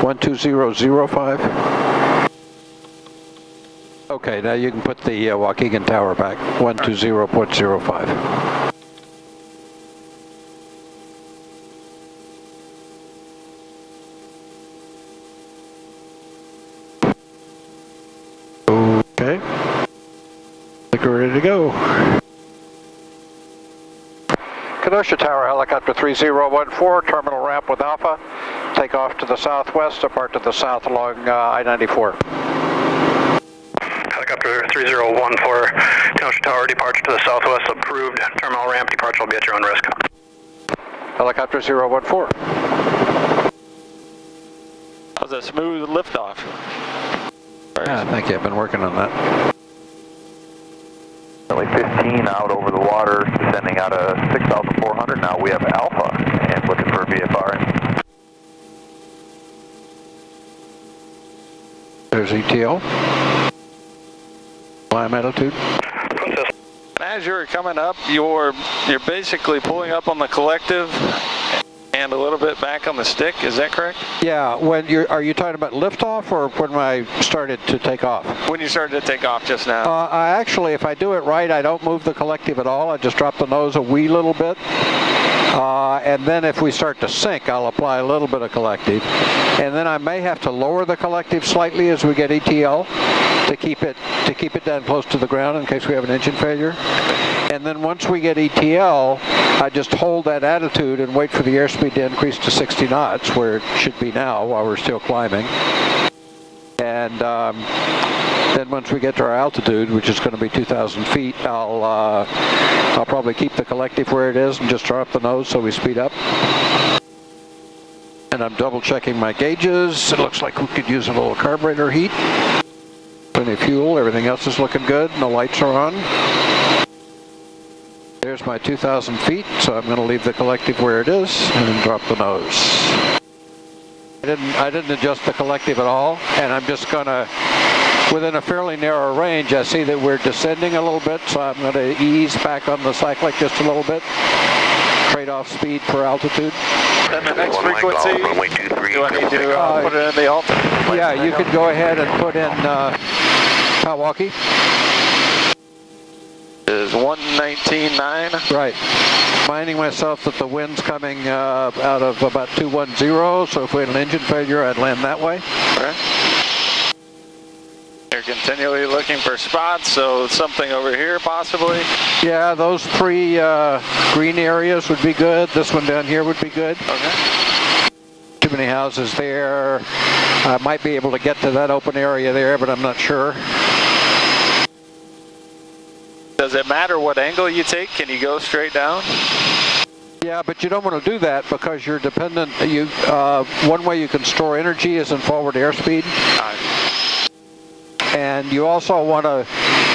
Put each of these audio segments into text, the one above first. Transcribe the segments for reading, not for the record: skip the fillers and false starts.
12005. Okay, now you can put the Waukegan tower back. 120.05. Okay. I think we're ready to go. Kenosha Tower, helicopter 3014, terminal ramp with Alpha. Take off to the southwest, depart to the south along I-94. Helicopter 3014, Kenosha Tower, departure to the southwest, approved. Terminal ramp departure will be at your own risk. Helicopter 014. That was a smooth liftoff. Yeah, thank you. I've been working on that. Only 15 out over the water, descending out of 6,400. Now we have Alpha and looking for VFR. There's ETL. Climb altitude. As you're coming up, you're basically pulling up on the collective and a little bit back on the stick. Is that correct? Yeah. When are you talking about liftoff or when I started to take off? When you started to take off just now. I actually, if I do it right, I don't move the collective at all. I just drop the nose a wee little bit. And then if we start to sink, I'll apply a little bit of collective. And then I may have to lower the collective slightly as we get ETL to keep it down close to the ground in case we have an engine failure. And then once we get ETL, I just hold that attitude and wait for the airspeed to increase to 60 knots, where it should be now while we're still climbing. And then once we get to our altitude, which is going to be 2,000 feet, I'll probably keep the collective where it is and just drop the nose so we speed up. And I'm double checking my gauges. It looks like we could use a little carburetor heat. Plenty of fuel, everything else is looking good, and the lights are on. There's my 2,000 feet, so I'm going to leave the collective where it is and then drop the nose. I didn't adjust the collective at all, and I'm just going to, within a fairly narrow range, I see that we're descending a little bit, so I'm going to ease back on the cyclic just a little bit. Trade-off speed per altitude. Then the next frequency, do I need to put it in the alt? Yeah, you could go ahead and put in Milwaukee. Is 119.9. Right. Minding myself that the wind's coming out of about 210, so if we had an engine failure, I'd land that way. Okay. You're continually looking for spots, so something over here possibly? Yeah, those three green areas would be good. This one down here would be good. Okay. Too many houses there. I might be able to get to that open area there, but I'm not sure. Does it matter what angle you take? Can you go straight down? Yeah, but you don't want to do that because you're dependent. One way you can store energy is in forward airspeed. And you also want to,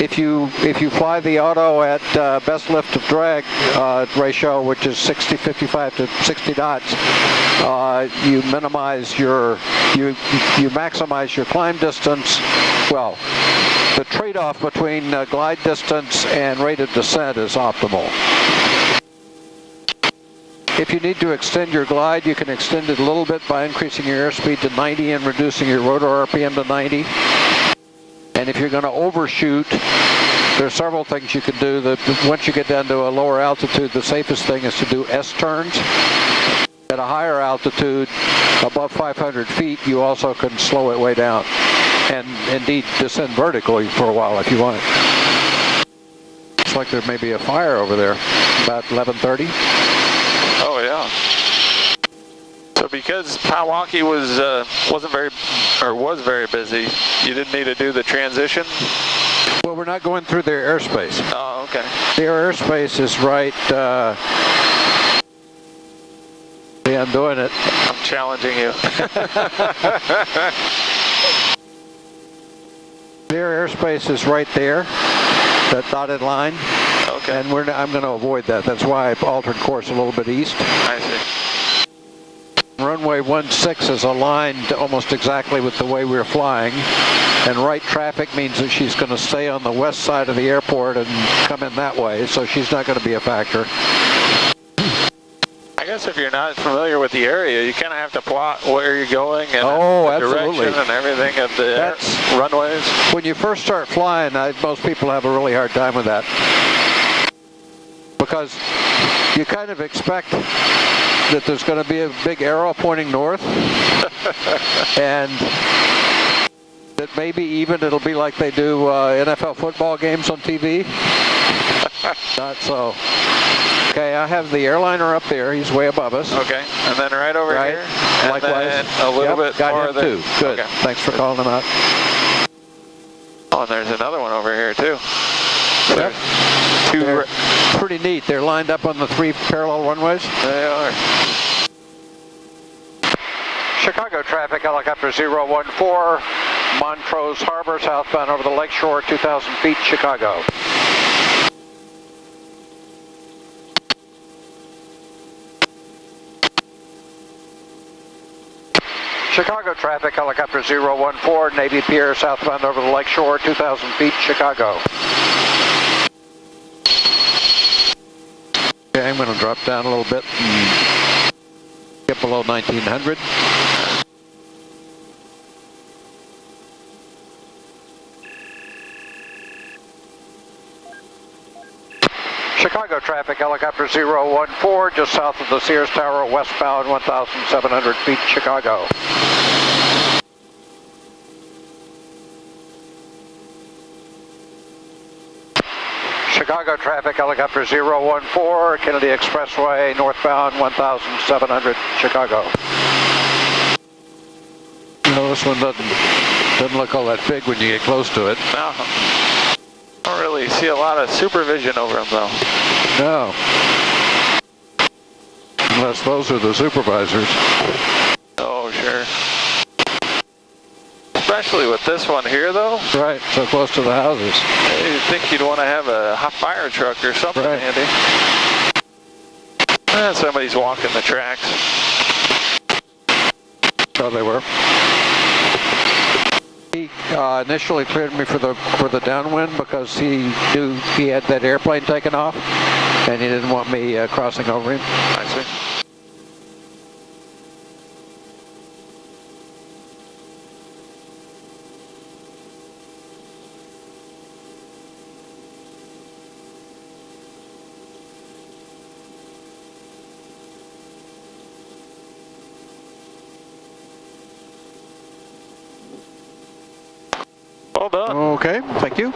if you fly the auto at best lift of drag ratio, which is 55 to 60 knots, you maximize your climb distance. Well, the trade-off between glide distance and rate of descent is optimal. If you need to extend your glide, you can extend it a little bit by increasing your airspeed to 90 and reducing your rotor RPM to 90. And if you're going to overshoot, there's several things you can do. Once you get down to a lower altitude, the safest thing is to do S-turns. At a higher altitude, above 500 feet, you also can slow it way down. And indeed, descend vertically for a while if you want it. Looks like there may be a fire over there, about 11:30. Oh yeah. So because Milwaukee was very busy, you didn't need to do the transition? Well, we're not going through their airspace. Oh, okay. Their airspace is right. Yeah, I'm doing it. I'm challenging you. Their airspace is right there, that dotted line. Okay. And I'm going to avoid that. That's why I've altered course a little bit east. I see. Runway 16 is aligned almost exactly with the way we're flying, and right traffic means that she's going to stay on the west side of the airport and come in that way, so she's not going to be a factor. I guess if you're not familiar with the area, you kind of have to plot where you're going and the absolutely. direction and everything of the runways. When you first start flying, most people have a really hard time with that. Because you kind of expect that there's going to be a big arrow pointing north. And that maybe even it'll be like they do NFL football games on TV. Not so. Okay, I have the airliner up there. He's way above us. Okay, and then right over here. And likewise. then a little bit got farther. him too. Good. Okay. Thanks for calling him out. Oh, and there's another one over here too. So Yep. two. Pretty neat. They're lined up on the 3 parallel runways. They are. Chicago traffic, helicopter 014, Montrose Harbor, southbound over the lakeshore, 2,000 feet, Chicago. Chicago traffic, helicopter 014, Navy Pier, southbound over the lakeshore, 2,000 feet, Chicago. Okay, I'm going to drop down a little bit and get below 1900. Chicago traffic, helicopter 014, just south of the Sears Tower, westbound 1,700 feet, Chicago. Chicago traffic, helicopter 014, Kennedy Expressway, northbound 1,700, Chicago. No, this one doesn't look all that big when you get close to it. No. Don't really see a lot of supervision over them though. No. Unless those are the supervisors. Oh, sure. Especially with this one here though. Right, so close to the houses. You'd think you'd want to have a hot fire truck or something handy. Somebody's walking the tracks. Oh, they were. He initially cleared me for the downwind because he knew he had that airplane taken off, and he didn't want me crossing over him. I see. Well done. Okay, thank you.